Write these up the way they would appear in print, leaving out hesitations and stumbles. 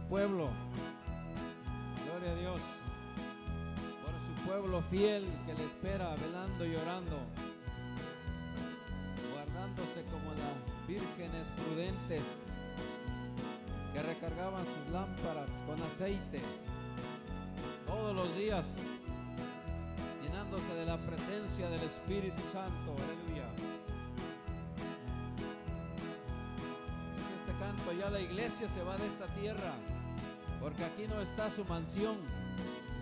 pueblo. Gloria a Dios. Por su pueblo fiel que le espera, velando y orando, guardándose como las vírgenes prudentes que recargaban sus lámparas con aceite todos los días, llenándose de la presencia del Espíritu Santo. Aleluya. Dice este canto: ya la iglesia se va de esta tierra, porque aquí no está su mansión,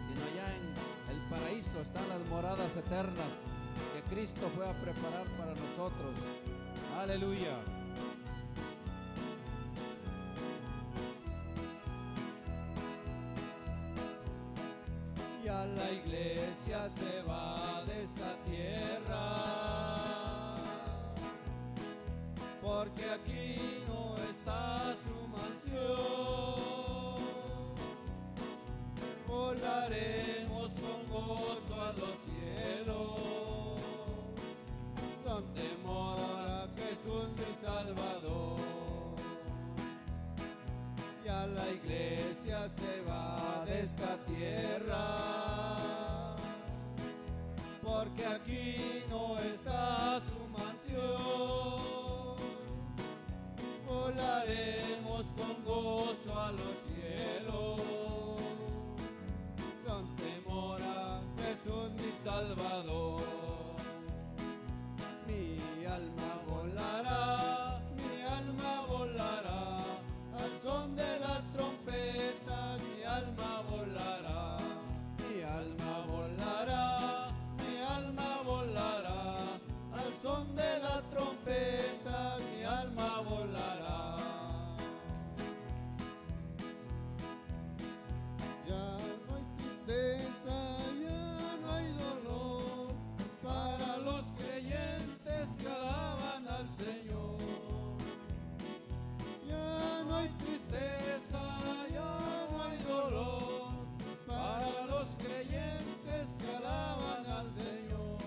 sino allá en el paraíso están las moradas eternas que Cristo fue a preparar para nosotros. Aleluya. Ya la iglesia se va de esta tierra, porque aquí no está su mansión. Volaremos con gozo a los cielos, donde mora Jesús mi Salvador. Ya la iglesia se va de esta tierra, porque aquí no está su mansión. Volaremos con gozo a los cielos, donde mora Jesús mi Salvador. Mi alma volará, mi alma volará, al son de las trompetas. Mi alma volará, mi alma volará, mi alma volará, al son de las trompetas. Mi alma volará. Ya no hay tristeza, ya no hay dolor, para los creyentes que alaban al Señor. Ya no hay tristeza, ya no hay dolor, para los creyentes que alaban al Señor.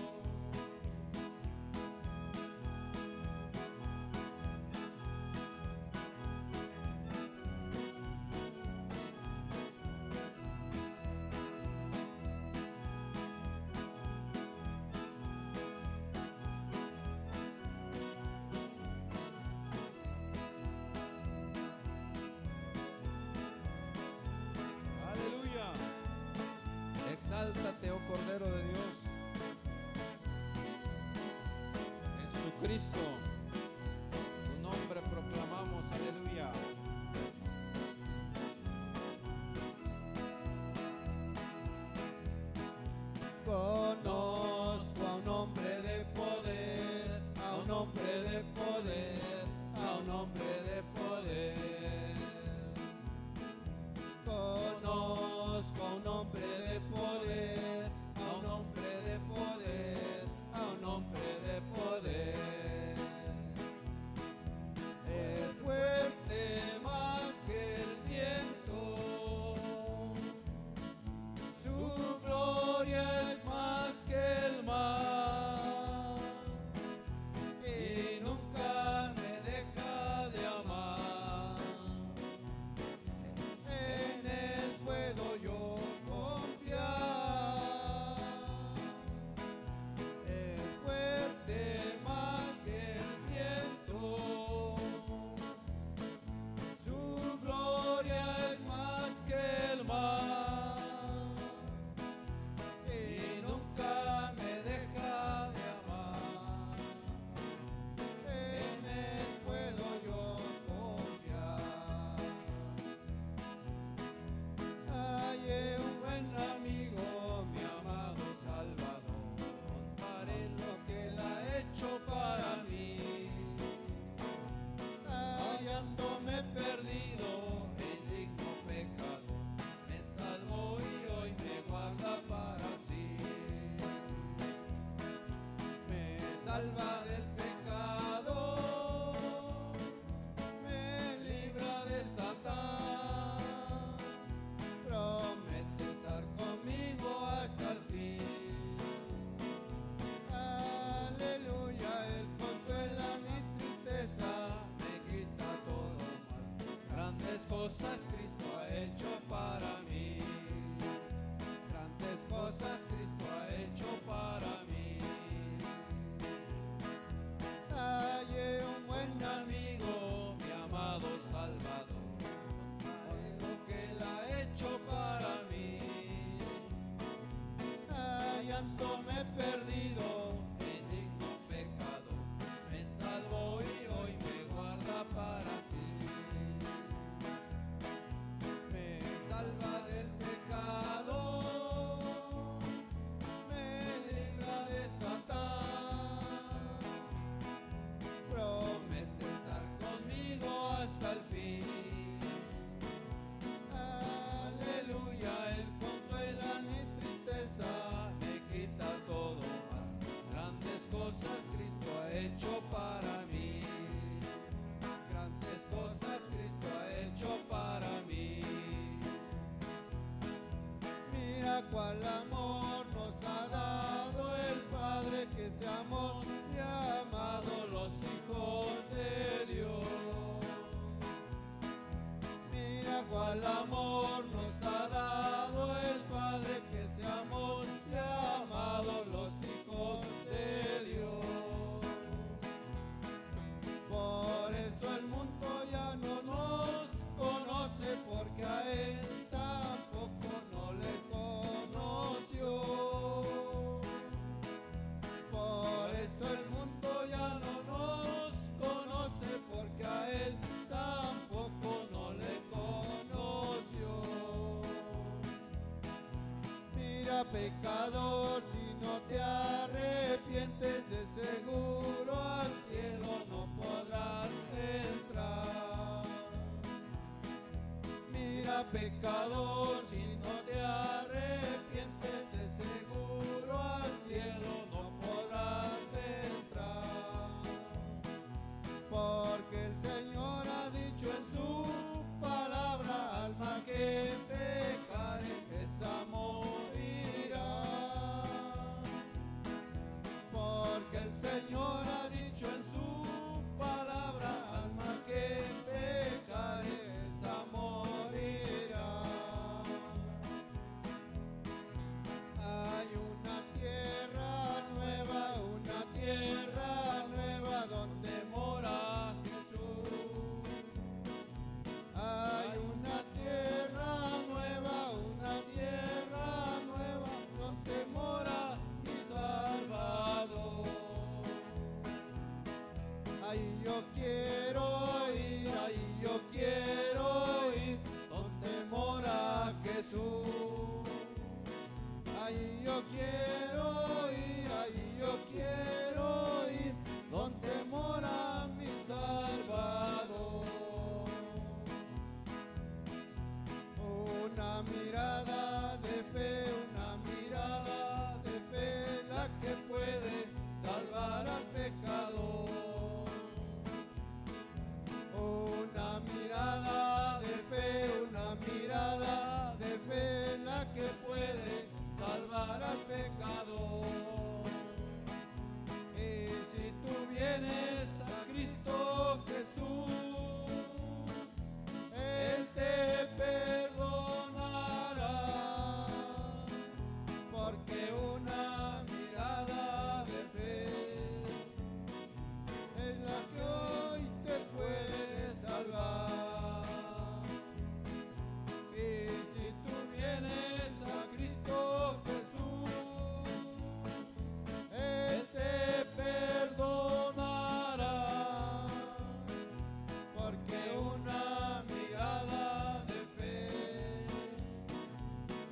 Aleluya. Exáltate, oh Cordero de Dios. Jesucristo, tu nombre proclamamos. Aleluya. Conozco a un hombre de poder, a un hombre de poder, a un hombre de poder. Conozco a un hombre de poder, a un hombre de poder, a un hombre de poder. cuál amor nos ha dado el Padre, que se amó y ha amado los hijos de Dios. Mira cuál amor nos ha dado el Padre, que se amó y ha amado los hijos de Dios. Por eso el mundo ya no nos conoce, porque a Él tampoco no le conoció. Por eso el mundo ya no nos conoce, porque a Él tampoco no le conoció. Mira, pecador, si no te arrepientes, de seguro al cielo no podrás entrar. Mira, pecador, si no te arrepientes, de seguro al cielo no podrás entrar. Porque el Señor ha dicho en su palabra: alma que pecare, esa morirá. Porque el Señor ha dicho en su palabra: alma que pecare, esa morirá. Hay una tierra nueva donde mora Jesús. Hay una tierra nueva donde mora mi Salvador. Ahí yo quiero ir, donde mora Jesús. Ahí yo quiero ir, donde mora mi Salvador. Una mirada de fe, la que puede salvar al pecador. Una mirada de fe, la que puede salvar al pecador. Y si tú vienes a Cristo Jesús, Él te perdonará, porque una mirada de fe es la que hoy te puede salvar. Y si tú vienes a Cristo Jesús, Él te perdonará, porque una mirada de fe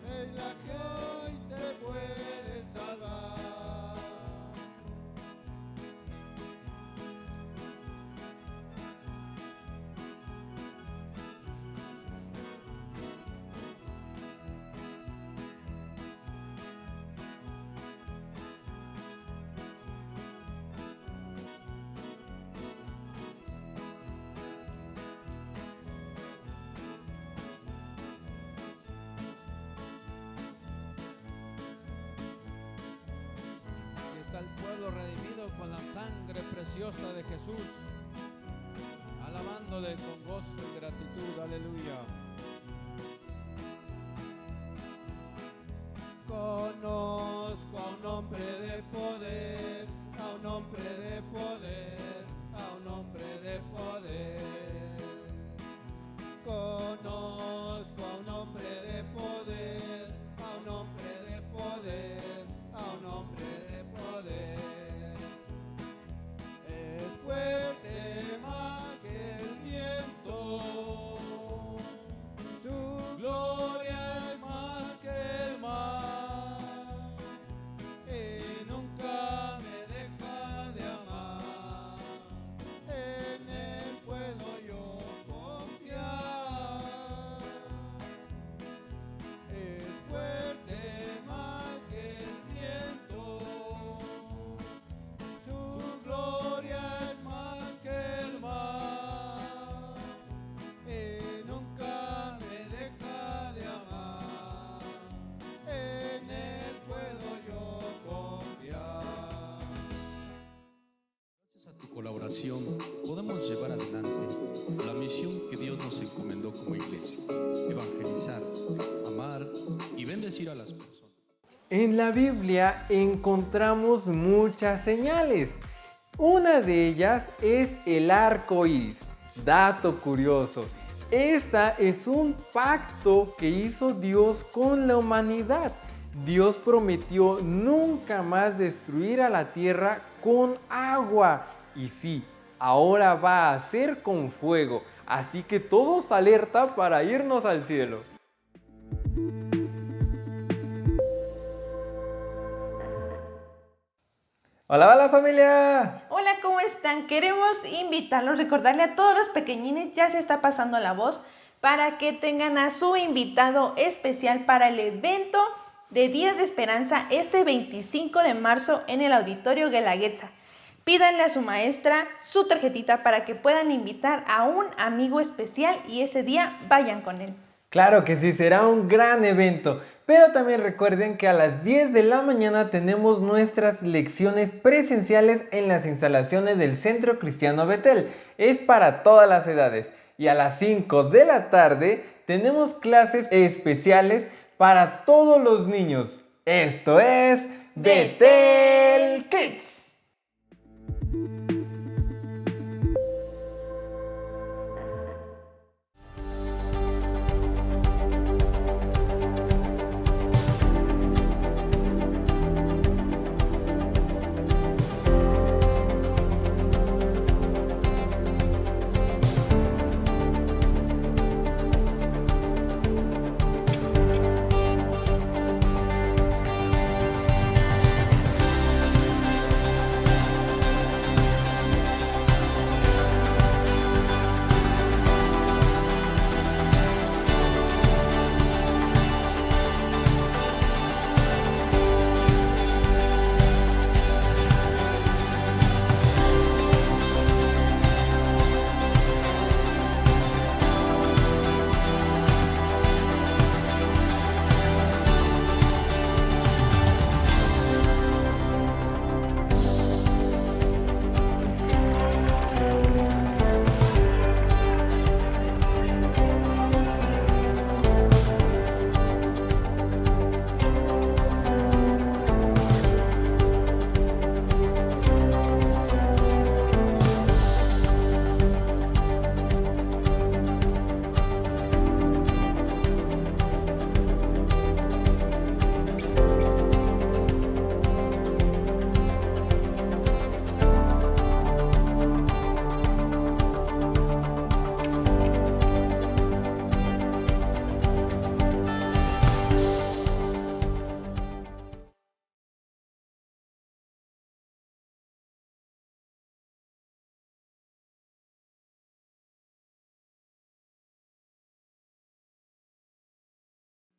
es la que hoy te puede salvar. Aquí está el pueblo redimido con la sangre preciosa de Jesús, alabándole con gozo y gratitud. Aleluya. Conozco a un hombre de poder, a un hombre de poder, a un hombre de poder. Conozco a un hombre de poder, a un hombre de poder, a un hombre de poder. Es fuerte más que el viento, oración podemos llevar adelante la misión que Dios nos encomendó como iglesia: evangelizar, amar y bendecir a las personas. En la Biblia encontramos muchas señales. Una de ellas es el arco iris. Dato curioso, esta es un pacto que hizo Dios con la humanidad. Dios prometió nunca más destruir a la tierra con agua. Y sí, ahora va a ser con fuego. Así que todos alerta para irnos al cielo. Hola, hola familia. Hola, ¿cómo están? Queremos invitarlos, recordarle a todos los pequeñines, ya se está pasando la voz, para que tengan a su invitado especial para el evento de Días de Esperanza este 25 de marzo en el Auditorio Guelaguetza. Pídanle a su maestra su tarjetita para que puedan invitar a un amigo especial y ese día vayan con él. Claro que sí, será un gran evento, pero también recuerden que a las 10 de la mañana tenemos nuestras lecciones presenciales en las instalaciones del Centro Cristiano Betel. Es para todas las edades. Y a las 5 de la tarde tenemos clases especiales para todos los niños. Esto es Betel Kids.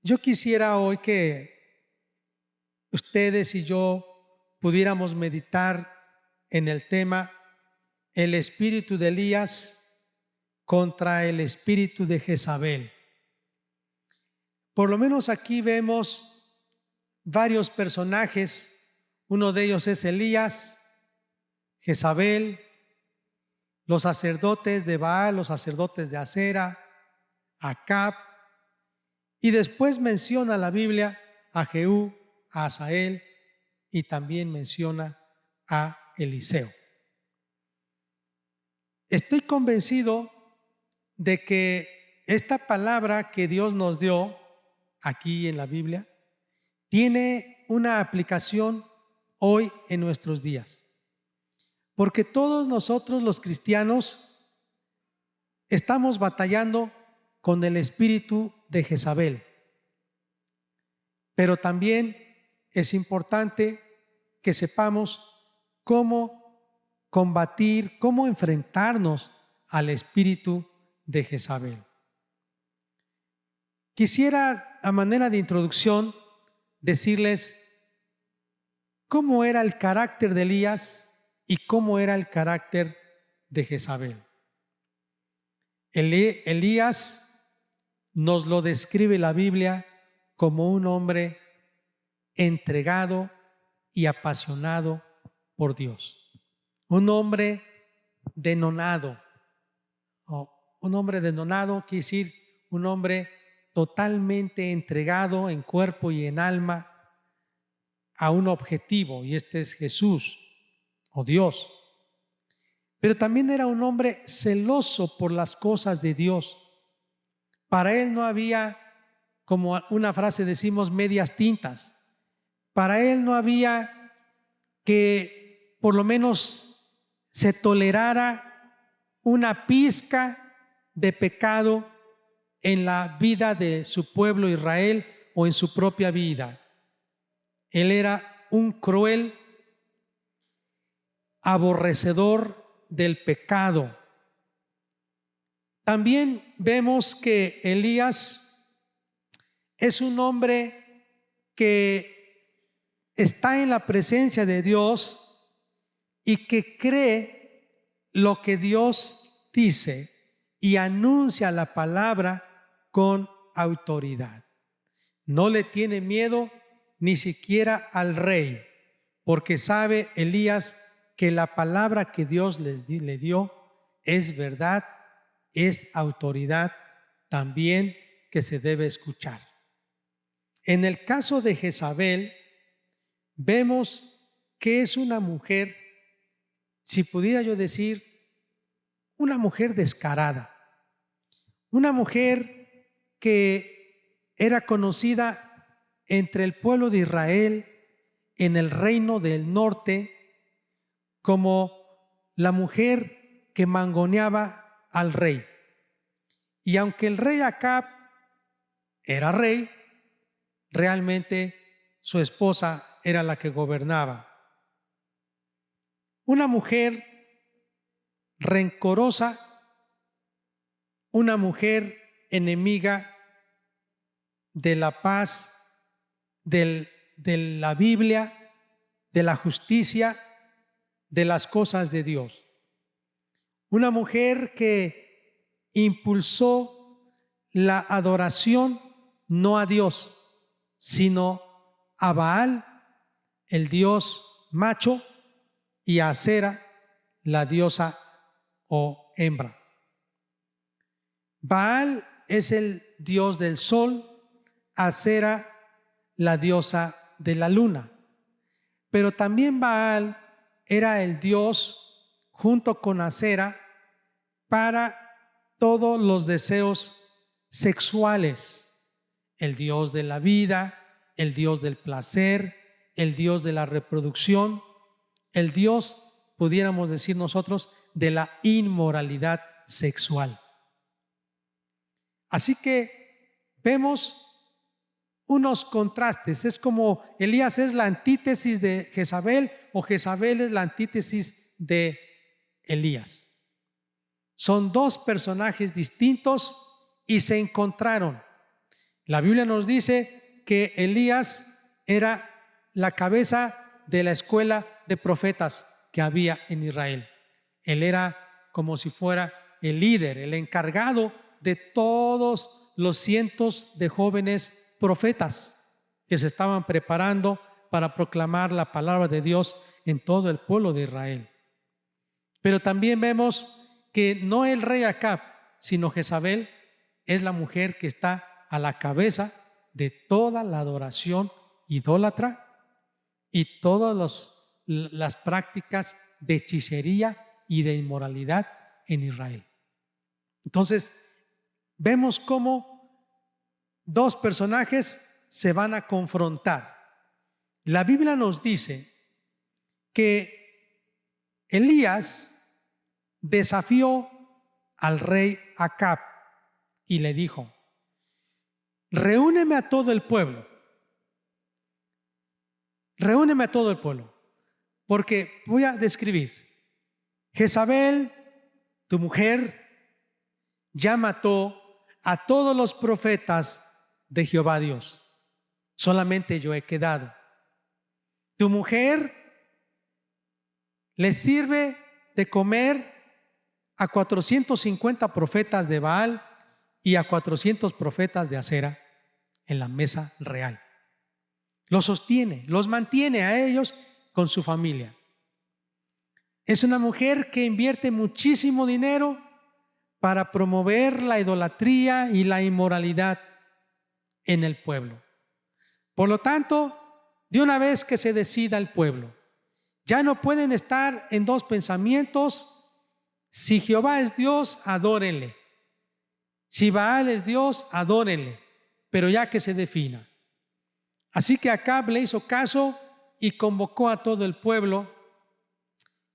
Yo quisiera hoy que ustedes y yo pudiéramos meditar en el tema el espíritu de Elías contra el espíritu de Jezabel. Por lo menos aquí vemos varios personajes. Uno de ellos es Elías, Jezabel, los sacerdotes de Baal, los sacerdotes de Acera, Acab. Y después menciona la Biblia a Jehú, a Asael y también menciona a Eliseo. Estoy convencido de que esta palabra que Dios nos dio aquí en la Biblia tiene una aplicación hoy en nuestros días. Porque todos nosotros los cristianos estamos batallando con el espíritu de Jezabel. Pero también es importante que sepamos cómo combatir, cómo enfrentarnos al espíritu de Jezabel. Quisiera, a manera de introducción, decirles cómo era el carácter de Elías y cómo era el carácter de Jezabel. Elías nos lo describe la Biblia como un hombre entregado y apasionado por Dios. Un hombre denonado. Un hombre denonado quiere decir un hombre totalmente entregado en cuerpo y en alma a un objetivo, y este es Jesús o Dios. Pero también era un hombre celoso por las cosas de Dios. Para él no había, como una frase decimos, medias tintas. Para él no había que por lo menos se tolerara una pizca de pecado en la vida de su pueblo Israel o en su propia vida. Él era un cruel aborrecedor del pecado. También vemos que Elías es un hombre que está en la presencia de Dios y que cree lo que Dios dice y anuncia la palabra con autoridad. No le tiene miedo ni siquiera al rey, porque sabe Elías que la palabra que Dios le dio es verdad, es autoridad también que se debe escuchar. En el caso de Jezabel, vemos que es una mujer, si pudiera yo decir, una mujer descarada, una mujer que era conocida entre el pueblo de Israel en el reino del norte como la mujer que mangoneaba al rey. Y aunque el rey Acab era rey, realmente su esposa era la que gobernaba. Una mujer rencorosa, una mujer enemiga de la paz, de la Biblia, de la justicia, de las cosas de Dios. Una mujer que impulsó la adoración no a Dios, sino a Baal, el dios macho, y a Acera, la diosa o hembra. Baal es el dios del sol, Acera la diosa de la luna. Pero también Baal era el dios junto con Acera para todos los deseos sexuales. El dios de la vida, el dios del placer, el dios de la reproducción, el dios, pudiéramos decir nosotros, de la inmoralidad sexual. Así que vemos unos contrastes. Es como Elías es la antítesis de Jezabel o Jezabel es la antítesis de Elías. Son dos personajes distintos y se encontraron. La Biblia nos dice que Elías era la cabeza de la escuela de profetas que había en Israel. Él era como si fuera el líder, el encargado de todos los cientos de jóvenes profetas que se estaban preparando para proclamar la palabra de Dios en todo el pueblo de Israel. Pero también vemos que no el rey Acab, sino Jezabel es la mujer que está a la cabeza de toda la adoración idólatra y todas las prácticas de hechicería y de inmoralidad en Israel. Entonces, vemos cómo dos personajes se van a confrontar. La Biblia nos dice que Elías desafió al rey Acab y le dijo: reúneme a todo el pueblo, reúneme a todo el pueblo, porque voy a describir. Jezabel, tu mujer, ya mató a todos los profetas de Jehová Dios, solamente yo he quedado. Tu mujer le sirve de comer a 450 profetas de Baal y a 400 profetas de Acera en la mesa real. Los sostiene, los mantiene a ellos con su familia. Es una mujer que invierte muchísimo dinero para promover la idolatría y la inmoralidad en el pueblo. Por lo tanto, de una vez que se decida el pueblo, ya no pueden estar en dos pensamientos. Si Jehová es Dios, adórenle. Si Baal es Dios, adórenle. Pero ya que se defina. Así que Acab le hizo caso y convocó a todo el pueblo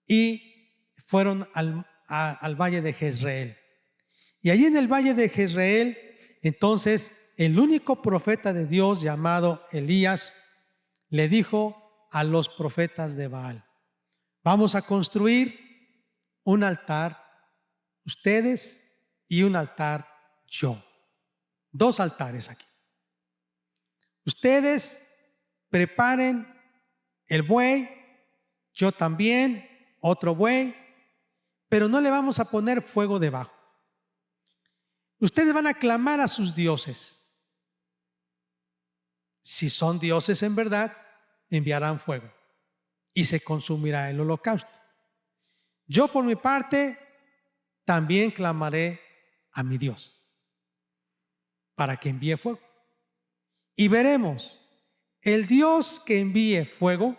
y fueron al valle de Jezreel. Y allí en el valle de Jezreel, entonces, el único profeta de Dios llamado Elías le dijo a los profetas de Baal: vamos a construir un altar, ustedes, y un altar yo. 2 altares aquí. Ustedes preparen el buey, yo también, otro buey, pero no le vamos a poner fuego debajo. Ustedes van a clamar a sus dioses. Si son dioses en verdad, enviarán fuego y se consumirá el holocausto. Yo por mi parte también clamaré a mi Dios para que envíe fuego. Y veremos, el Dios que envíe fuego,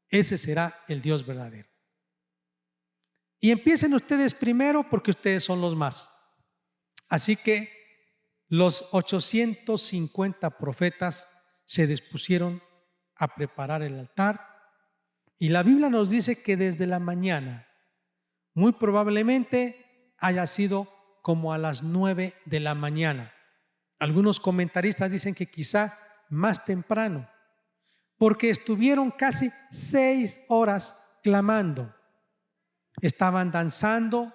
ese será el Dios verdadero. Y empiecen ustedes primero porque ustedes son los más. Así que los 850 profetas se dispusieron a preparar el altar. Y la Biblia nos dice que desde la mañana, muy probablemente haya sido como a las 9 de la mañana. Algunos comentaristas dicen que quizá más temprano, porque estuvieron casi 6 horas clamando. Estaban danzando,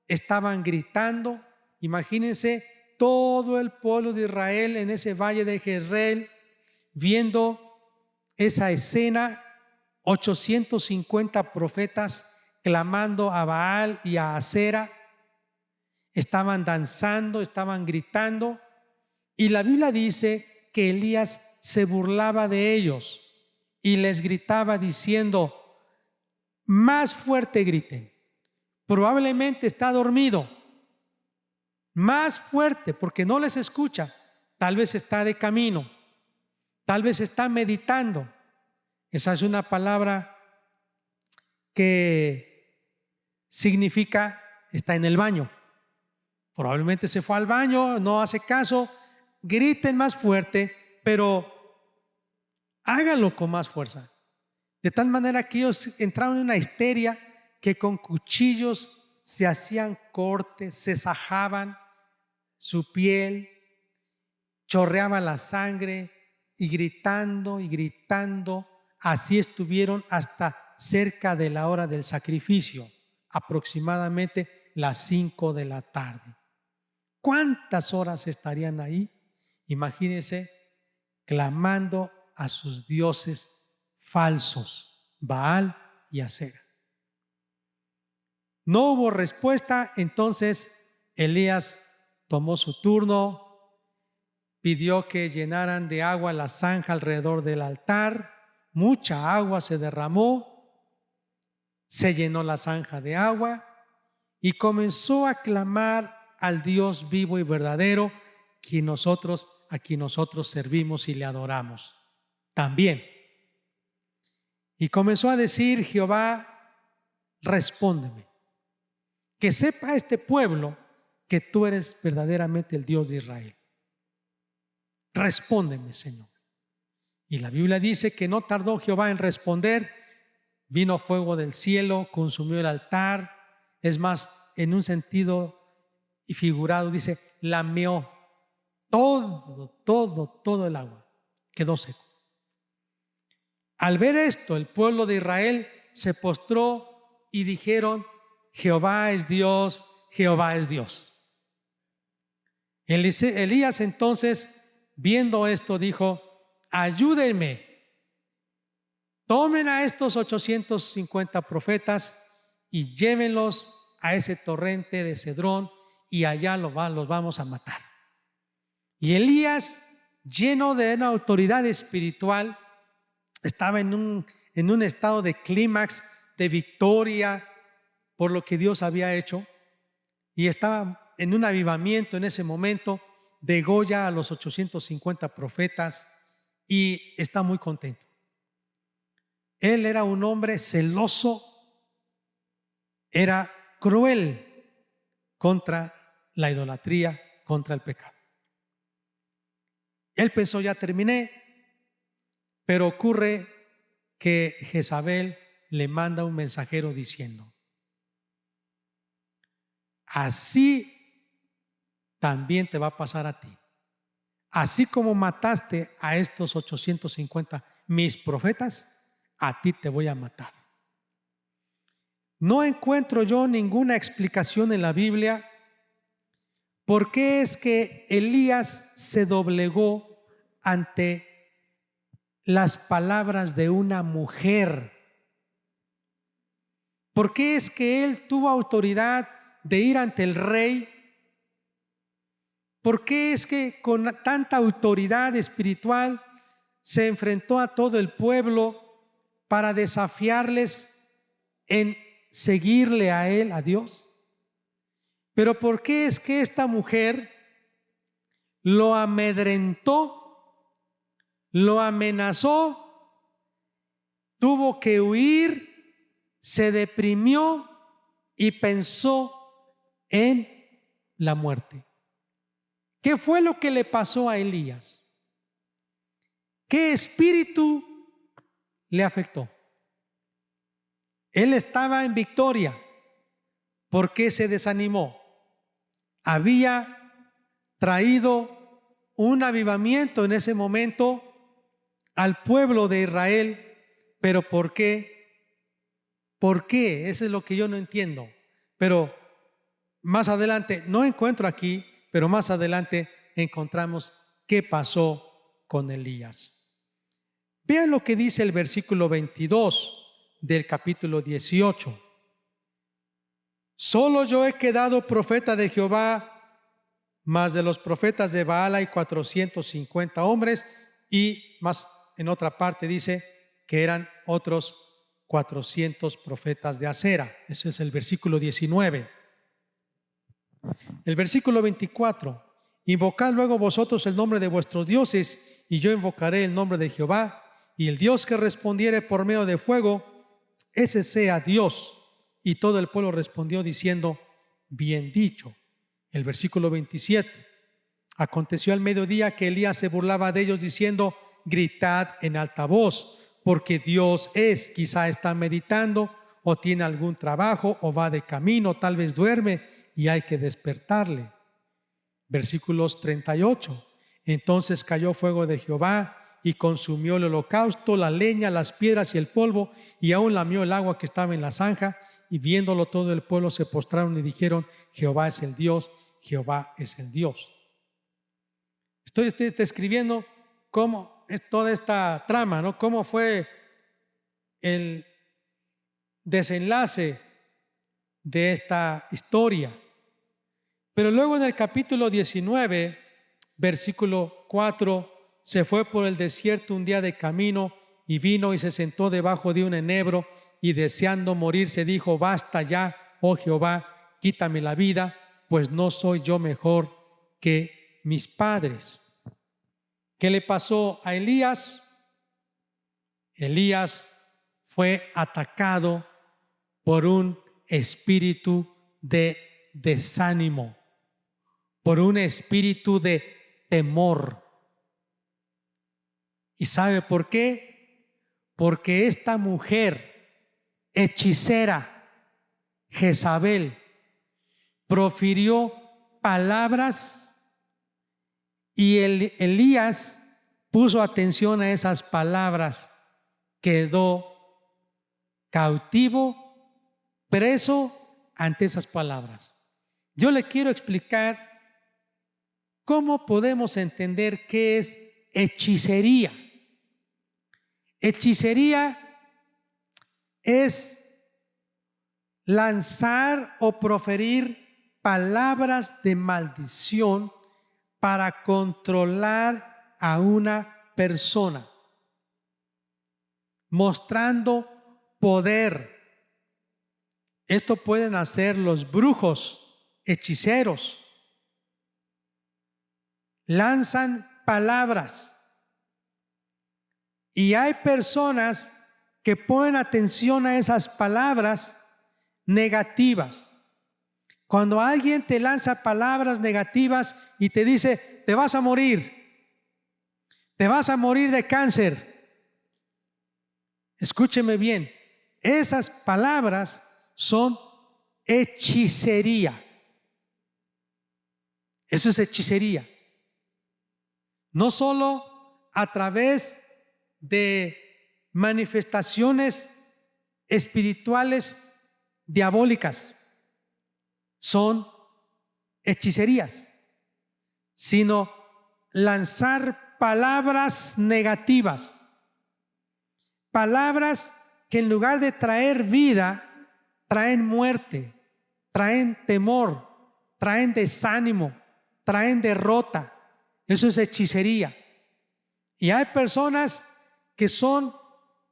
estaban gritando. Imagínense todo el pueblo de Israel en ese valle de Jezreel, viendo esa escena, 850 profetas clamando a Baal y a Asera. Estaban danzando, estaban gritando. Y la Biblia dice que Elías se burlaba de ellos y les gritaba diciendo: más fuerte griten. Probablemente está dormido. Más fuerte, porque no les escucha. Tal vez está de camino. Tal vez está meditando. Esa es una palabra que significa está en el baño. Probablemente se fue al baño, no hace caso. Griten más fuerte, pero háganlo con más fuerza. De tal manera que ellos entraron en una histeria que con cuchillos se hacían cortes, se sajaban su piel, chorreaba la sangre y gritando, así estuvieron hasta cerca de la hora del sacrificio, aproximadamente las 5 de la tarde. ¿Cuántas horas estarían ahí? Imagínense clamando a sus dioses falsos, Baal y Asera. No hubo respuesta, entonces Elías tomó su turno, pidió que llenaran de agua la zanja alrededor del altar. Mucha agua se derramó, se llenó la zanja de agua y comenzó a clamar al Dios vivo y verdadero a quien nosotros servimos y le adoramos también. Y comenzó a decir: Jehová, respóndeme, que sepa este pueblo que tú eres verdaderamente el Dios de Israel. Respóndeme, Señor. Y la Biblia dice que no tardó Jehová en responder. Vino fuego del cielo, consumió el altar. Es más, en un sentido y figurado, dice, lameó todo el agua. Quedó seco. Al ver esto, el pueblo de Israel se postró y dijeron: Jehová es Dios, Jehová es Dios. Elías entonces, viendo esto, dijo: ayúdenme, tomen a estos 850 profetas y llévenlos a ese torrente de Cedrón y allá los vamos a matar. Y Elías, lleno de una autoridad espiritual, estaba en un estado de clímax de victoria por lo que Dios había hecho, y estaba en un avivamiento en ese momento, degolla a los 850 profetas y está muy contento. Él era un hombre celoso, era cruel contra la idolatría, contra el pecado. Él pensó, ya terminé, pero ocurre que Jezabel le manda un mensajero diciendo: así también te va a pasar a ti. Así como mataste a estos 850 mis profetas, a ti te voy a matar. No encuentro yo ninguna explicación en la Biblia por qué es que Elías se doblegó ante las palabras de una mujer. ¿Por qué es que él tuvo autoridad de ir ante el rey? ¿Por qué es que con tanta autoridad espiritual se enfrentó a todo el pueblo para desafiarles en seguirle a él, a Dios? Pero ¿por qué es que esta mujer lo amedrentó, lo amenazó, tuvo que huir, se deprimió y pensó en la muerte? ¿Qué fue lo que le pasó a Elías? ¿Qué espíritu le afectó? Él estaba en victoria. ¿Por qué se desanimó? Había traído un avivamiento en ese momento al pueblo de Israel, pero ¿por qué? ¿Por qué? Eso es lo que yo no entiendo. Pero más adelante, no encuentro aquí, pero más adelante encontramos qué pasó con Elías. Vean lo que dice el versículo 22 del capítulo 18. Solo yo he quedado profeta de Jehová, más de los profetas de Baal hay 450 hombres, y más en otra parte dice que eran otros 400 profetas de Acera. Ese es el versículo 19. El versículo 24. Invocad luego vosotros el nombre de vuestros dioses, y yo invocaré el nombre de Jehová, y el Dios que respondiere por medio de fuego, ese sea Dios. Y todo el pueblo respondió diciendo: bien dicho. El versículo 27. Aconteció al mediodía que Elías se burlaba de ellos diciendo: gritad en alta voz, porque Dios es. Quizá está meditando, o tiene algún trabajo, o va de camino, tal vez duerme y hay que despertarle. Versículos 38. Entonces cayó fuego de Jehová y consumió el holocausto, la leña, las piedras y el polvo, y aún lamió el agua que estaba en la zanja. Y viéndolo todo el pueblo se postraron y dijeron: Jehová es el Dios, Jehová es el Dios. Estoy describiendo cómo es toda esta trama, ¿no? Cómo fue el desenlace de esta historia. Pero luego en el capítulo 19, versículo 4, se fue por el desierto un día de camino y vino y se sentó debajo de un enebro, y deseando morirse dijo: basta ya, oh Jehová, quítame la vida, pues no soy yo mejor que mis padres. ¿Qué le pasó a Elías? Elías fue atacado por un espíritu de desánimo, por un espíritu de temor. ¿Y sabe por qué? Porque esta mujer hechicera, Jezabel, profirió palabras, y Elías puso atención a esas palabras, quedó cautivo, preso ante esas palabras. Yo le quiero explicar cómo podemos entender qué es hechicería. Hechicería es lanzar o proferir palabras de maldición para controlar a una persona, mostrando poder, Esto pueden hacer los brujos, hechiceros. Lanzan palabras. Y hay personas que ponen atención a esas palabras negativas. Cuando alguien te lanza palabras negativas y te dice, te vas a morir de cáncer. Escúcheme bien, esas palabras son hechicería. Eso es hechicería. No solo a través de manifestaciones espirituales diabólicas, son hechicerías, sino lanzar palabras negativas, palabras que en lugar de traer vida, traen muerte, traen temor, traen desánimo, traen derrota. Eso es hechicería. Y hay personas que son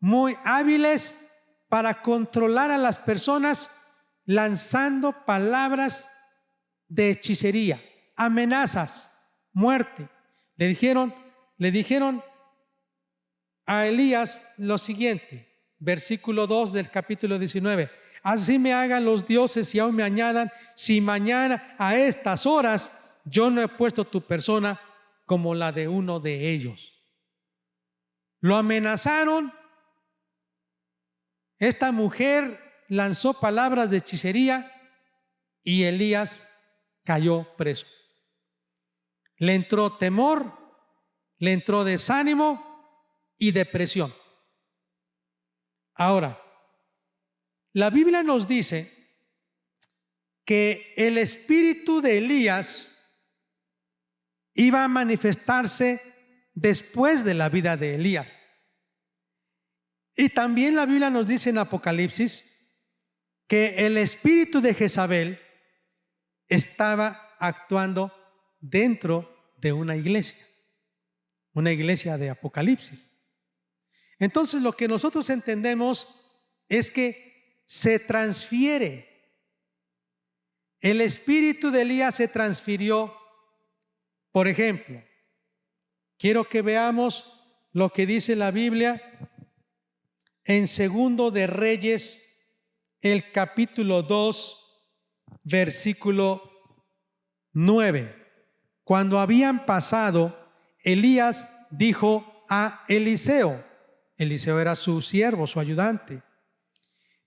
muy hábiles para controlar a las personas lanzando palabras de hechicería, amenazas, muerte. Le dijeron a Elías lo siguiente, versículo 2 del capítulo 19. Así me hagan los dioses y aún me añadan, si mañana a estas horas yo no he puesto tu persona como la de uno de ellos. Lo amenazaron. Esta mujer lanzó palabras de hechicería y Elías cayó preso. Le entró temor, le entró desánimo y depresión. Ahora, la Biblia nos dice que el espíritu de Elías iba a manifestarse después de la vida de Elías. Y también la Biblia nos dice en Apocalipsis que el espíritu de Jezabel estaba actuando dentro de una iglesia de Apocalipsis. Entonces lo que nosotros entendemos es que se transfiere. El espíritu de Elías se transfirió. Por ejemplo, quiero que veamos lo que dice la Biblia en Segundo de Reyes, el capítulo 2, versículo 9. Cuando habían pasado, Elías dijo a Eliseo, Eliseo era su siervo, su ayudante,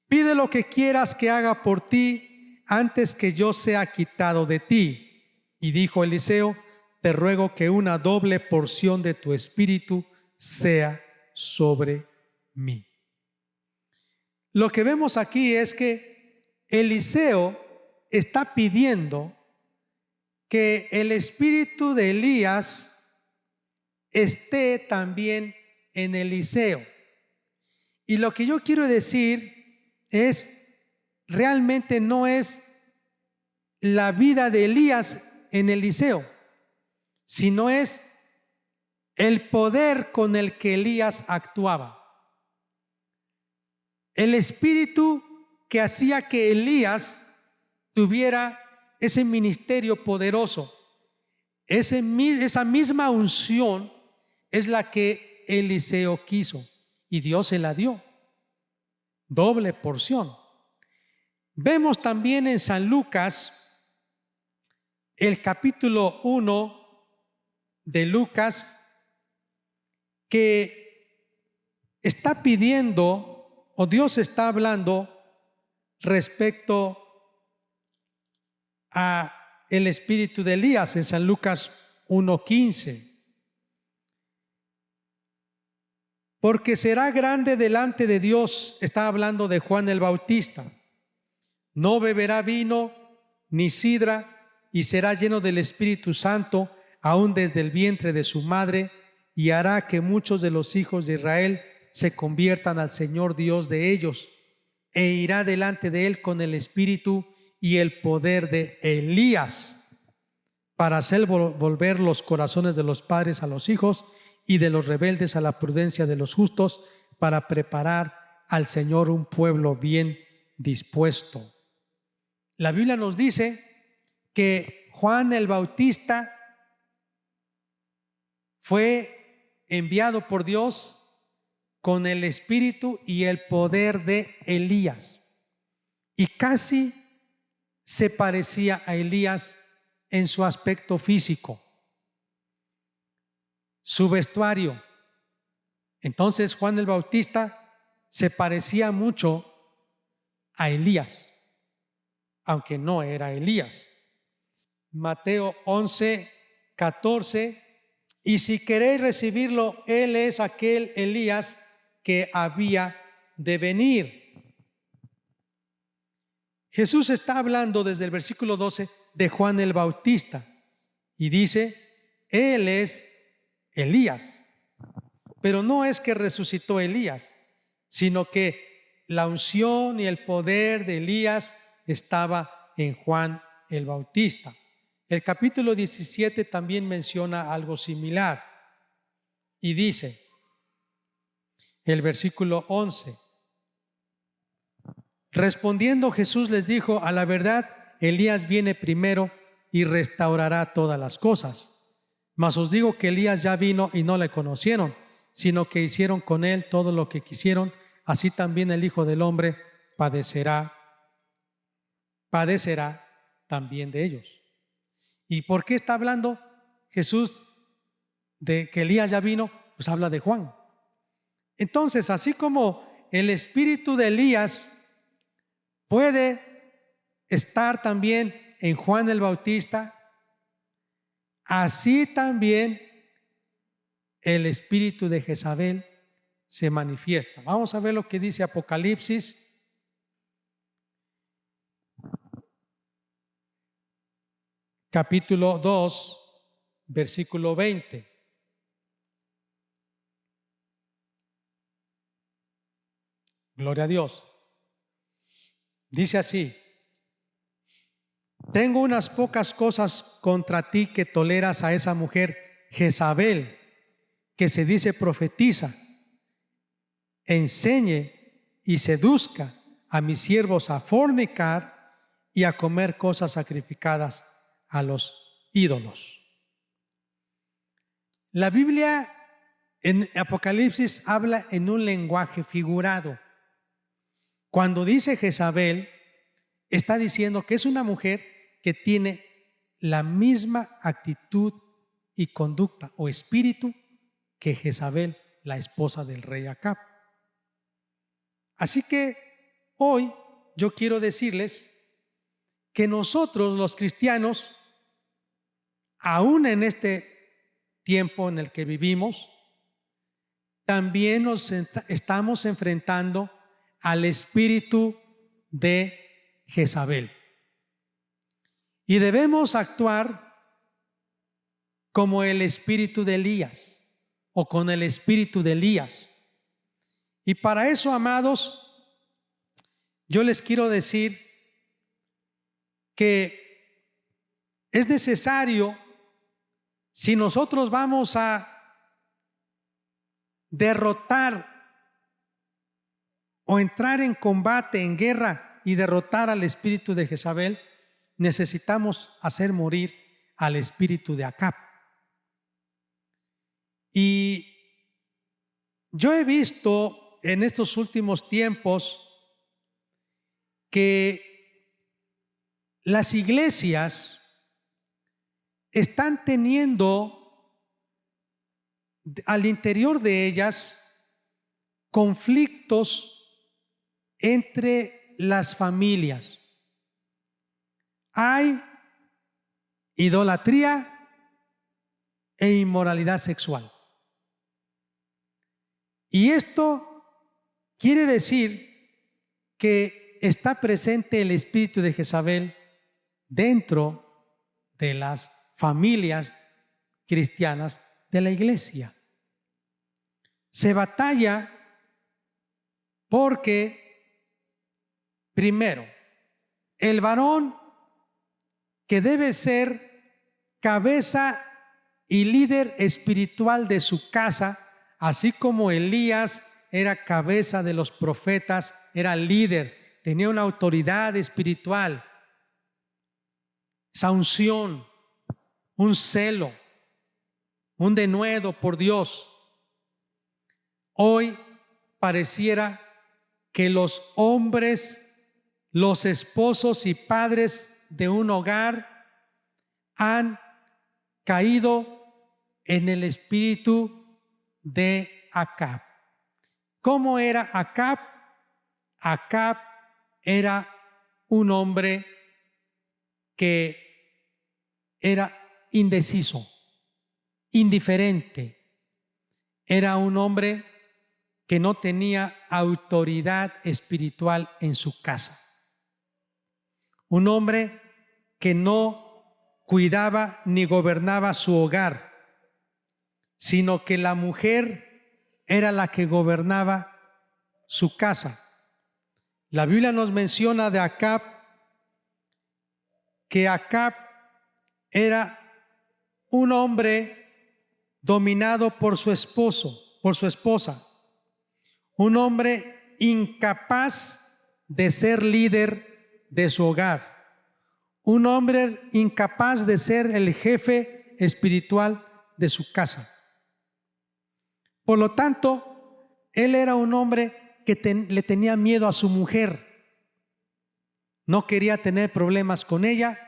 pide lo que quieras que haga por ti antes que yo sea quitado de ti. Y dijo Eliseo, te ruego que una doble porción de tu espíritu sea sobre mí. Lo que vemos aquí es que Eliseo está pidiendo que el espíritu de Elías esté también en Eliseo. Y lo que yo quiero decir es, realmente no es la vida de Elías en Eliseo, sino es el poder con el que Elías actuaba. El espíritu que hacía que Elías tuviera ese ministerio poderoso, esa misma unción es la que Eliseo quiso y Dios se la dio, doble porción. Vemos también en San Lucas, el capítulo 1 de Lucas, que está pidiendo, o Dios está hablando respecto a el espíritu de Elías en San Lucas 1:15. Porque será grande delante de Dios, está hablando de Juan el Bautista. No beberá vino ni sidra y será lleno del Espíritu Santo aún desde el vientre de su madre, y hará que muchos de los hijos de Israel se conviertan al Señor Dios de ellos, e irá delante de él con el espíritu y el poder de Elías, para hacer volver los corazones de los padres a los hijos y de los rebeldes a la prudencia de los justos, para preparar al Señor un pueblo bien dispuesto. La Biblia nos dice que Juan el Bautista fue enviado por Dios con el espíritu y el poder de Elías. Y casi se parecía a Elías en su aspecto físico, su vestuario. Entonces Juan el Bautista se parecía mucho a Elías, aunque no era Elías. Mateo 11:14, y si queréis recibirlo, él es aquel Elías que había de venir. Jesús está hablando desde el versículo 12 de Juan el Bautista y dice, él es Elías. Pero no es que resucitó Elías, sino que la unción y el poder de Elías estaba en Juan el Bautista. El capítulo 17 también menciona algo similar y dice, el versículo 11, respondiendo Jesús les dijo, a la verdad, Elías viene primero y restaurará todas las cosas. Mas os digo que Elías ya vino y no le conocieron, sino que hicieron con él todo lo que quisieron. Así también el Hijo del Hombre padecerá también de ellos. ¿Y por qué está hablando Jesús de que Elías ya vino? Pues habla de Juan. Entonces, así como el espíritu de Elías puede estar también en Juan el Bautista, así también el espíritu de Jezabel se manifiesta. Vamos a ver lo que dice Apocalipsis capítulo 2, versículo 20. Gloria a Dios. Dice así, tengo unas pocas cosas contra ti que toleras a esa mujer Jezabel, que se dice profetiza, enseñe y seduzca a mis siervos a fornicar y a comer cosas sacrificadas a los ídolos. La Biblia en Apocalipsis habla en un lenguaje figurado. Cuando dice Jezabel, está diciendo que es una mujer que tiene la misma actitud y conducta o espíritu que Jezabel, la esposa del rey Acab. Así que hoy yo quiero decirles que nosotros los cristianos, aún en este tiempo en el que vivimos, también nos estamos enfrentando al espíritu de Jezabel. Y debemos actuar como el espíritu de Elías o con el espíritu de Elías. Y para eso, amados, yo les quiero decir que es necesario, si nosotros vamos a derrotar o entrar en combate, en guerra y derrotar al espíritu de Jezabel, necesitamos hacer morir al espíritu de Acab. Y yo he visto en estos últimos tiempos que las iglesias están teniendo al interior de ellas conflictos entre las familias. Hay idolatría e inmoralidad sexual. Y esto quiere decir que está presente el espíritu de Jezabel dentro de las familias cristianas de la iglesia. Se batalla porque, primero, el varón que debe ser cabeza y líder espiritual de su casa, así como Elías era cabeza de los profetas, era líder, tenía una autoridad espiritual. esa unción, un celo, un denuedo por Dios. Hoy pareciera que los hombres, los esposos y padres de un hogar han caído en el espíritu de Acab. ¿Cómo era Acab? Acab era un hombre que era indeciso, indiferente. Era un hombre que no tenía autoridad espiritual en su casa. Un hombre que no cuidaba ni gobernaba su hogar, sino que la mujer era la que gobernaba su casa. La Biblia nos menciona de Acab que Acab era un hombre dominado por su esposo, por su esposa, un hombre incapaz de ser líder de su hogar, un hombre incapaz de ser el jefe espiritual de su casa. Por lo tanto, él era un hombre que le tenía miedo a su mujer. No quería tener problemas con ella,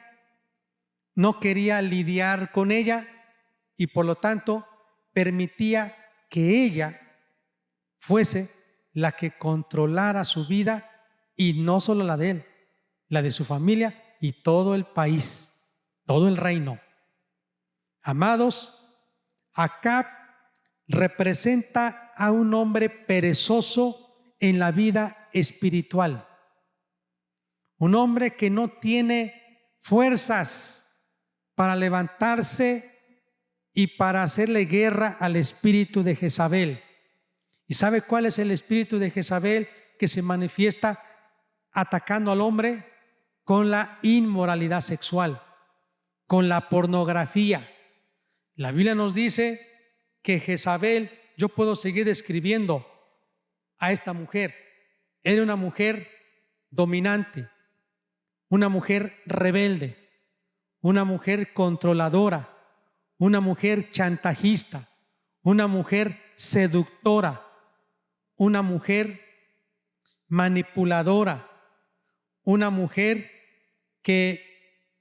no quería lidiar con ella y por lo tanto permitía que ella fuese la que controlara su vida y no solo la de él, la de su familia y todo el país, todo el reino. Amados, Acab representa a un hombre perezoso en la vida espiritual, un hombre que no tiene fuerzas para levantarse y para hacerle guerra al espíritu de Jezabel. ¿Y sabe cuál es el espíritu de Jezabel que se manifiesta atacando al hombre? Con la inmoralidad sexual, con la pornografía. La Biblia nos dice que Jezabel, yo puedo seguir describiendo a esta mujer, era una mujer dominante, una mujer rebelde, una mujer controladora, una mujer chantajista, una mujer seductora, una mujer manipuladora, una mujer que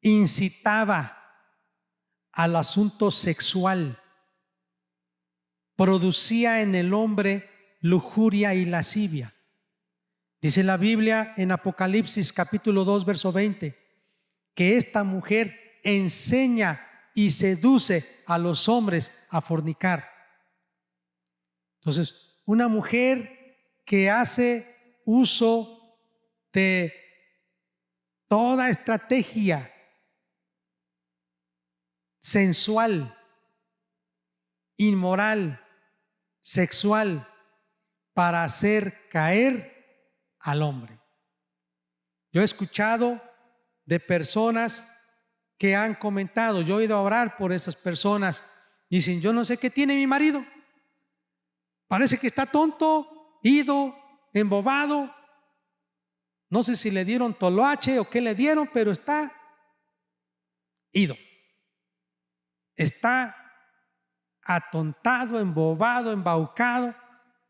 incitaba al asunto sexual, producía en el hombre lujuria y lascivia. Dice la Biblia en Apocalipsis capítulo 2 verso 20 que esta mujer enseña y seduce a los hombres a fornicar. Entonces, una mujer que hace uso de toda estrategia sensual, inmoral, sexual, para hacer caer al hombre. Yo he escuchado de personas que han comentado, yo he ido a orar por esas personas, y dicen, yo no sé qué tiene mi marido, parece que está tonto, ido, embobado, no sé si le dieron toloache o qué le dieron, pero está ido, está atontado, embobado, embaucado,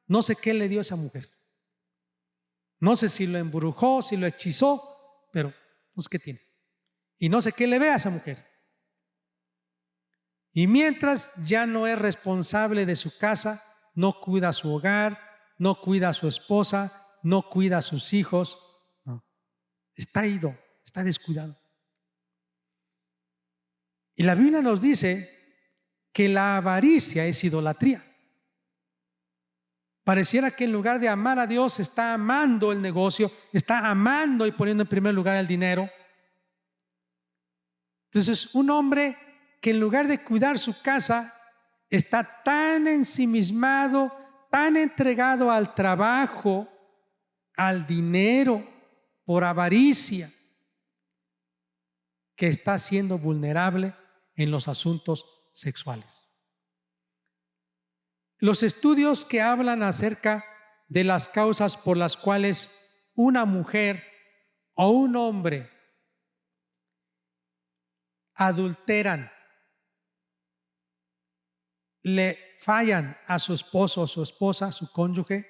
no sé qué le dio a esa mujer, no sé si lo embrujó, si lo hechizó, pero no sé qué tiene. Y no sé qué le ve a esa mujer. Y mientras ya no es responsable de su casa, no cuida su hogar, no cuida a su esposa, no cuida a sus hijos, no. Está ido, está descuidado. Y la Biblia nos dice que la avaricia es idolatría. Pareciera que en lugar de amar a Dios está amando el negocio, está amando y poniendo en primer lugar el dinero. Entonces, un hombre que en lugar de cuidar su casa está tan ensimismado, tan entregado al trabajo, al dinero, por avaricia, que está siendo vulnerable en los asuntos sexuales. Los estudios que hablan acerca de las causas por las cuales una mujer o un hombre adulteran, le fallan a su esposo o su esposa, a su cónyuge,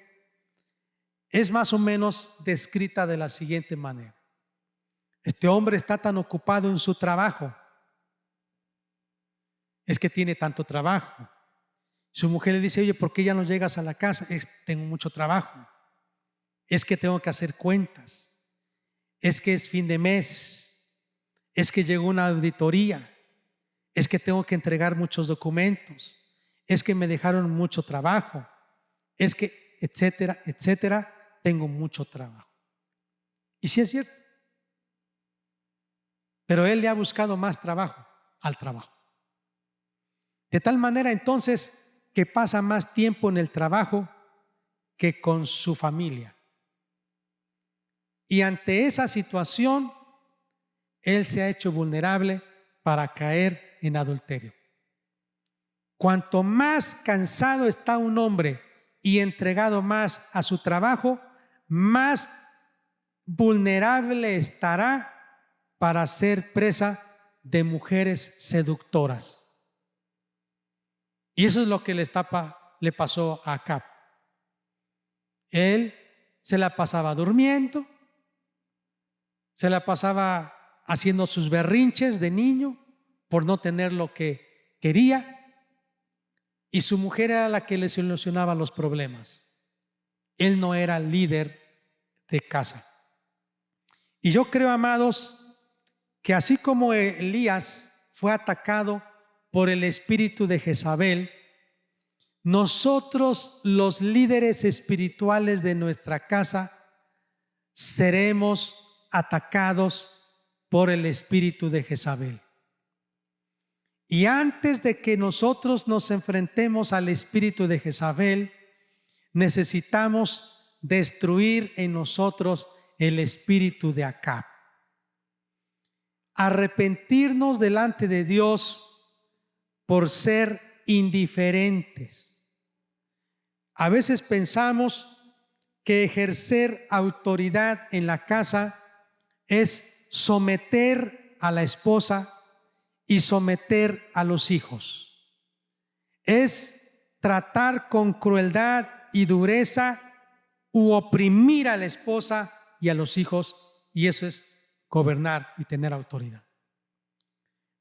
es más o menos descrita de la siguiente manera. Este hombre está tan ocupado en su trabajo, es que tiene tanto trabajo. Su mujer le dice, oye, ¿por qué ya no llegas a la casa? Tengo mucho trabajo. Es que tengo que hacer cuentas. Es que es fin de mes. Es que llegó una auditoría. Es que tengo que entregar muchos documentos. Es que me dejaron mucho trabajo. Es que, etcétera, etcétera, tengo mucho trabajo. Y sí es cierto. Pero él le ha buscado más trabajo al trabajo. De tal manera entonces que pasa más tiempo en el trabajo que con su familia. Y ante esa situación, él se ha hecho vulnerable para caer en adulterio. Cuanto más cansado está un hombre y entregado más a su trabajo, más vulnerable estará para ser presa de mujeres seductoras. Y eso es lo que le pasó a Acab. Él se la pasaba durmiendo, se la pasaba haciendo sus berrinches de niño por no tener lo que quería, y su mujer era la que le solucionaba los problemas. Él no era líder de casa. Y yo creo, amados, que así como Elías fue atacado por el espíritu de Jezabel, nosotros los líderes espirituales de nuestra casa seremos atacados por el espíritu de Jezabel. Y antes de que nosotros nos enfrentemos al espíritu de Jezabel, necesitamos destruir en nosotros el espíritu de Acab. Arrepentirnos delante de Dios por ser indiferentes. A veces pensamos que ejercer autoridad en la casa es someter a la esposa y someter a los hijos. Es tratar con crueldad y dureza u oprimir a la esposa y a los hijos, y eso es gobernar y tener autoridad.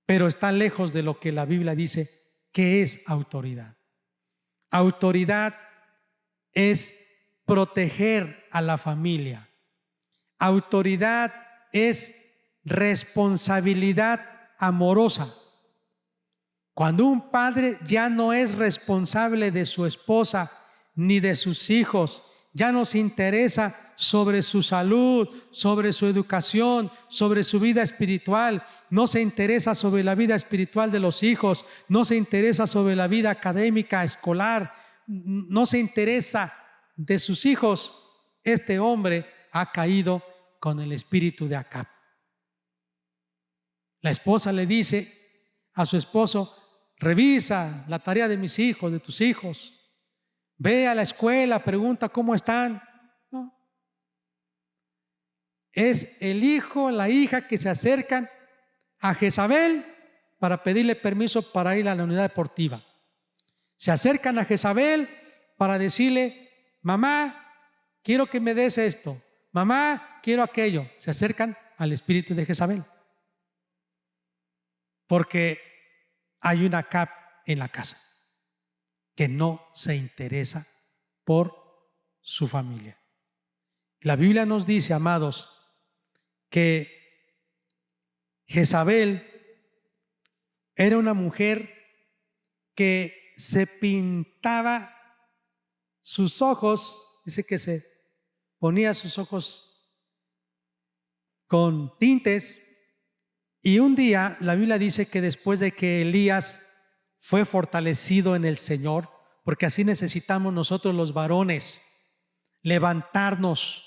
Pero está lejos de lo que la Biblia dice que es autoridad. Autoridad es proteger a la familia. Autoridad es responsabilidad amorosa. Cuando un padre ya no es responsable de su esposa ni de sus hijos, ya no se interesa sobre su salud, sobre su educación, sobre su vida espiritual, no se interesa sobre la vida espiritual de los hijos, no se interesa sobre la vida académica, escolar, no se interesa de sus hijos, este hombre ha caído con el espíritu de Acab. La esposa le dice a su esposo, revisa la tarea de mis hijos, de tus hijos, ve a la escuela, pregunta cómo están. No. Es el hijo, la hija que se acercan a Jezabel para pedirle permiso para ir a la unidad deportiva. Se acercan a Jezabel para decirle, mamá, quiero que me des esto, mamá, quiero aquello. Se acercan al espíritu de Jezabel. Porque hay una Acab en la casa que no se interesa por su familia. La Biblia nos dice, amados, que Jezabel era una mujer que se pintaba sus ojos, dice que se ponía sus ojos con tintes, y un día la Biblia dice que después de que Elías fue fortalecido en el Señor, porque así necesitamos nosotros los varones, levantarnos.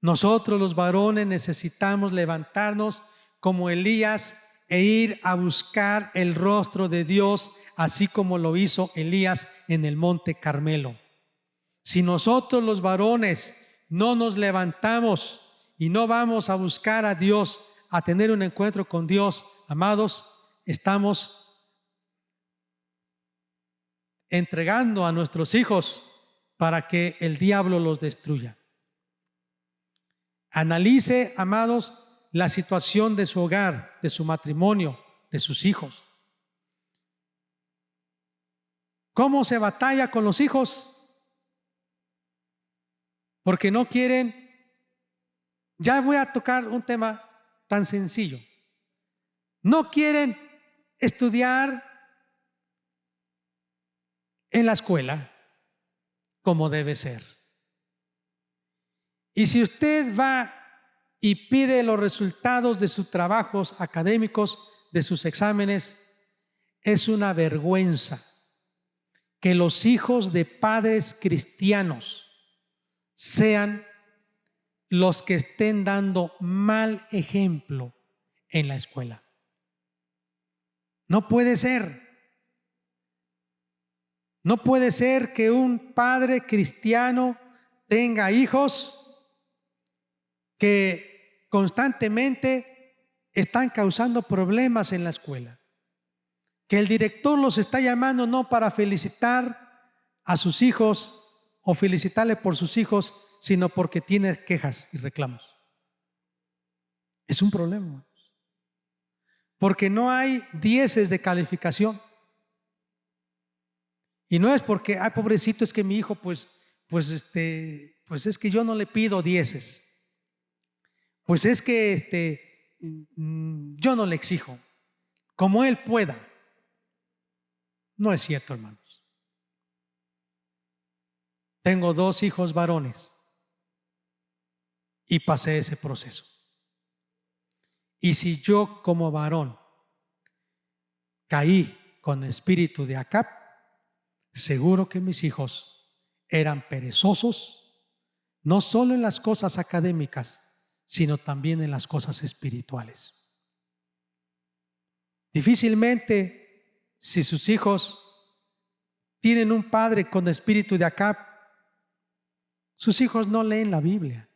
Nosotros los varones necesitamos levantarnos como Elías e ir a buscar el rostro de Dios, así como lo hizo Elías en el monte Carmelo. Si nosotros los varones no nos levantamos y no vamos a buscar a Dios, a tener un encuentro con Dios, amados, estamos entregando a nuestros hijos para que el diablo los destruya. Analice, amados, la situación de su hogar, de su matrimonio, de sus hijos. ¿Cómo se batalla con los hijos? Porque no quieren. Ya voy a tocar un tema tan sencillo. No quieren estudiar en la escuela como debe ser. Y si usted va y pide los resultados de sus trabajos académicos, de sus exámenes, es una vergüenza que los hijos de padres cristianos sean los que estén dando mal ejemplo en la escuela. No puede ser. No puede ser que un padre cristiano tenga hijos que constantemente están causando problemas en la escuela. Que el director los está llamando no para felicitar a sus hijos o felicitarle por sus hijos, sino porque tiene quejas y reclamos. Es un problema. Porque no hay 10 de calificación. Y no es porque, ay, pobrecito, es que mi hijo, pues es que yo no le pido 10. Pues es que yo no le exijo. Como él pueda. No es cierto, hermanos. Tengo 2 hijos varones y pasé ese proceso. Y si yo como varón caí con espíritu de Acab, seguro que mis hijos eran perezosos, no solo en las cosas académicas, sino también en las cosas espirituales. Difícilmente, si sus hijos tienen un padre con espíritu de Acab, sus hijos no leen la Biblia,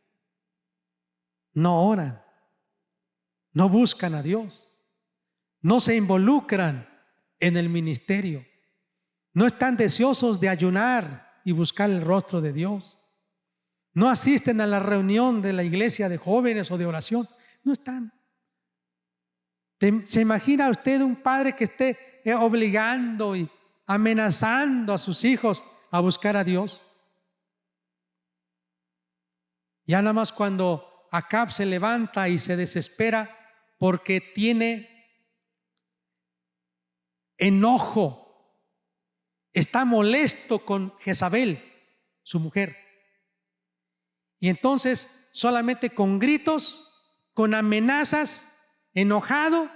no oran, no buscan a Dios, no se involucran en el ministerio, no están deseosos de ayunar y buscar el rostro de Dios, no asisten a la reunión de la iglesia de jóvenes o de oración, no están. ¿Se imagina usted un padre que esté obligando y amenazando a sus hijos a buscar a Dios? Ya nada más cuando Acab se levanta y se desespera porque tiene enojo, está molesto con Jezabel, su mujer. Y entonces solamente con gritos, con amenazas, enojado,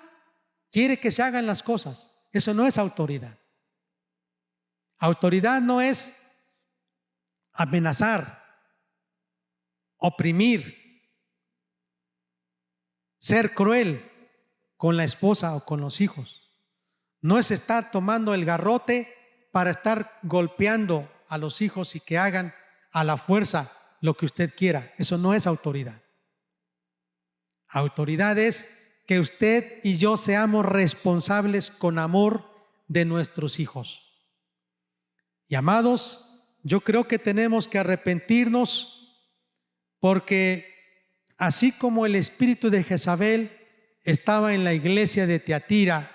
quiere que se hagan las cosas. Eso no es autoridad. Autoridad no es amenazar, oprimir, ser cruel con la esposa o con los hijos. No es estar tomando el garrote para estar golpeando a los hijos y que hagan a la fuerza lo que usted quiera. Eso no es autoridad. Autoridad es que usted y yo seamos responsables con amor de nuestros hijos. Y amados, yo creo que tenemos que arrepentirnos porque así como el espíritu de Jezabel estaba en la iglesia de Tiatira,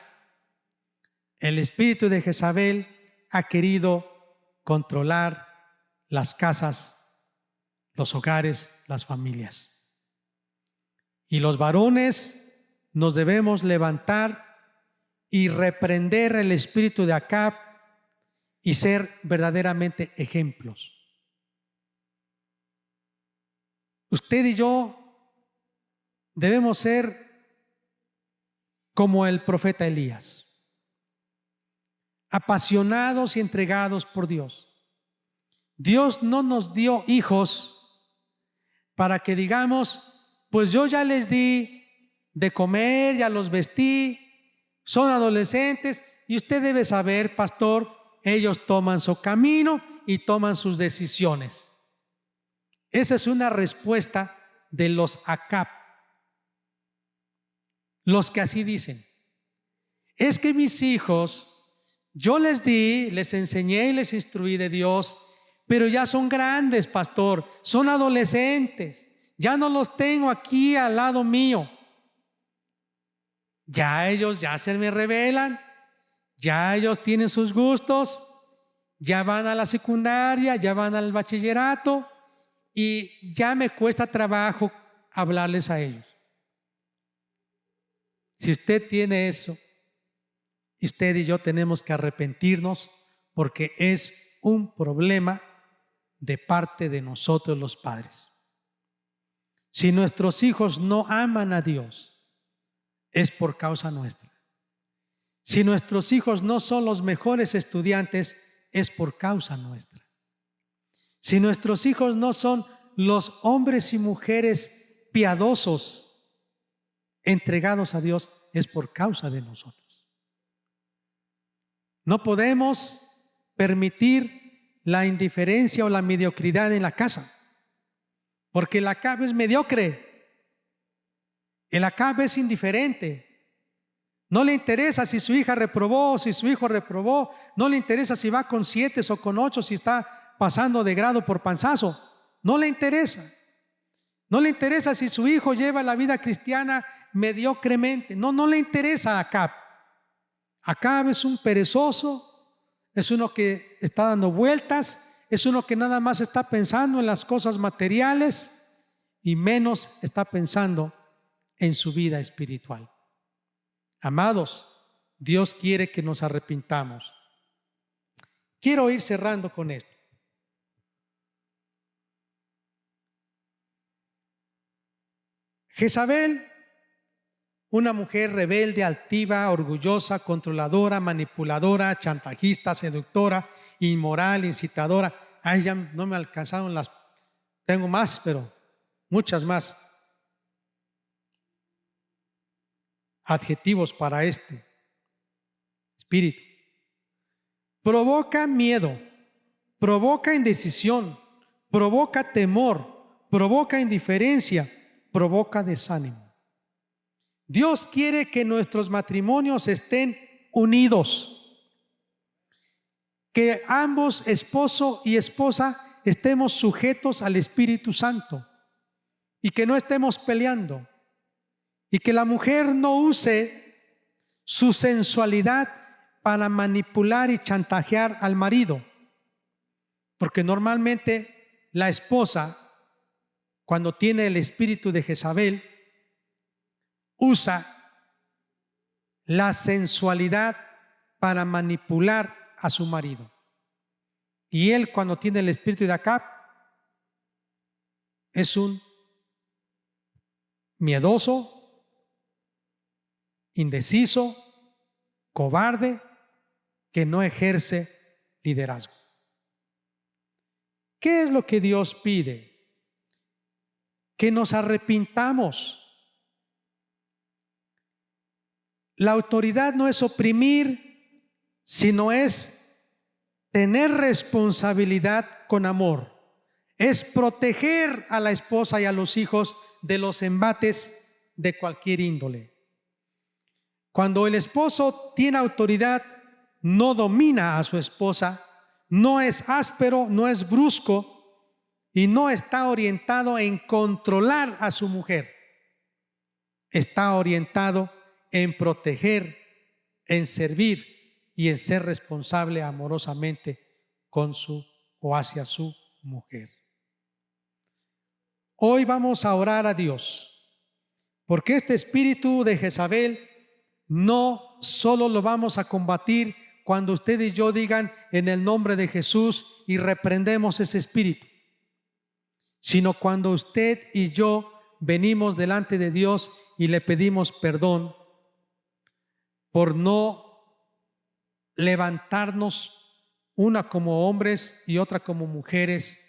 el espíritu de Jezabel ha querido controlar las casas, los hogares, las familias. Y los varones nos debemos levantar y reprender el espíritu de Acab y ser verdaderamente ejemplos. Usted y yo debemos ser como el profeta Elías, apasionados y entregados por Dios. Dios no nos dio hijos para que digamos, pues yo ya les di de comer, ya los vestí, son adolescentes y usted debe saber, pastor, ellos toman su camino y toman sus decisiones. Esa es una respuesta de los Acab. los que así dicen. Es que mis hijos, yo les di, les enseñé y les instruí de Dios, pero ya son grandes, pastor, son adolescentes, ya no los tengo aquí al lado mío. Ya ellos ya se me rebelan, ya ellos tienen sus gustos, ya van a la secundaria, ya van al bachillerato y ya me cuesta trabajo hablarles a ellos. Si usted tiene eso, usted y yo tenemos que arrepentirnos porque es un problema de parte de nosotros los padres. Si nuestros hijos no aman a Dios, es por causa nuestra. Si nuestros hijos no son los mejores estudiantes, es por causa nuestra. Si nuestros hijos no son los hombres y mujeres piadosos, entregados a Dios, es por causa de nosotros. No podemos permitir la indiferencia o la mediocridad en la casa, porque el ACAB es mediocre. El ACAB es indiferente. No le interesa si su hija reprobó o si su hijo reprobó. No le interesa si va con 7 o con 8, si está pasando de grado por panzazo. No le interesa. No le interesa si su hijo lleva la vida cristiana mediocremente. No le interesa a ACAB. ACAB es un perezoso, es uno que está dando vueltas, es uno que nada más está pensando en las cosas materiales y menos está pensando en su vida espiritual. Amados, Dios quiere que nos arrepintamos. Quiero ir cerrando con esto. Jezabel, una mujer rebelde, altiva, orgullosa, controladora, manipuladora, chantajista, seductora, inmoral, incitadora. Ay, ya no me alcanzaron las... Tengo más, pero muchas más adjetivos para este espíritu. Provoca miedo, provoca indecisión, provoca temor, provoca indiferencia, provoca desánimo. Dios quiere que nuestros matrimonios estén unidos, que ambos, esposo y esposa, estemos sujetos al Espíritu Santo y que no estemos peleando. Y que la mujer no use su sensualidad para manipular y chantajear al marido. Porque normalmente la esposa, cuando tiene el espíritu de Jezabel, usa la sensualidad para manipular a su marido. Y él, cuando tiene el espíritu de Acab, es un miedoso, indeciso, cobarde, que no ejerce liderazgo. ¿Qué es lo que Dios pide? Que nos arrepintamos. La autoridad no es oprimir, sino es tener responsabilidad con amor. Es proteger a la esposa y a los hijos de los embates de cualquier índole. Cuando el esposo tiene autoridad, no domina a su esposa, no es áspero, no es brusco y no está orientado en controlar a su mujer. Está orientado en proteger, en servir y en ser responsable amorosamente con su o hacia su mujer. Hoy vamos a orar a Dios, porque este espíritu de Jezabel no solo lo vamos a combatir cuando usted y yo digan en el nombre de Jesús y reprendemos ese espíritu, sino cuando usted y yo venimos delante de Dios y le pedimos perdón por no levantarnos, una como hombres y otra como mujeres,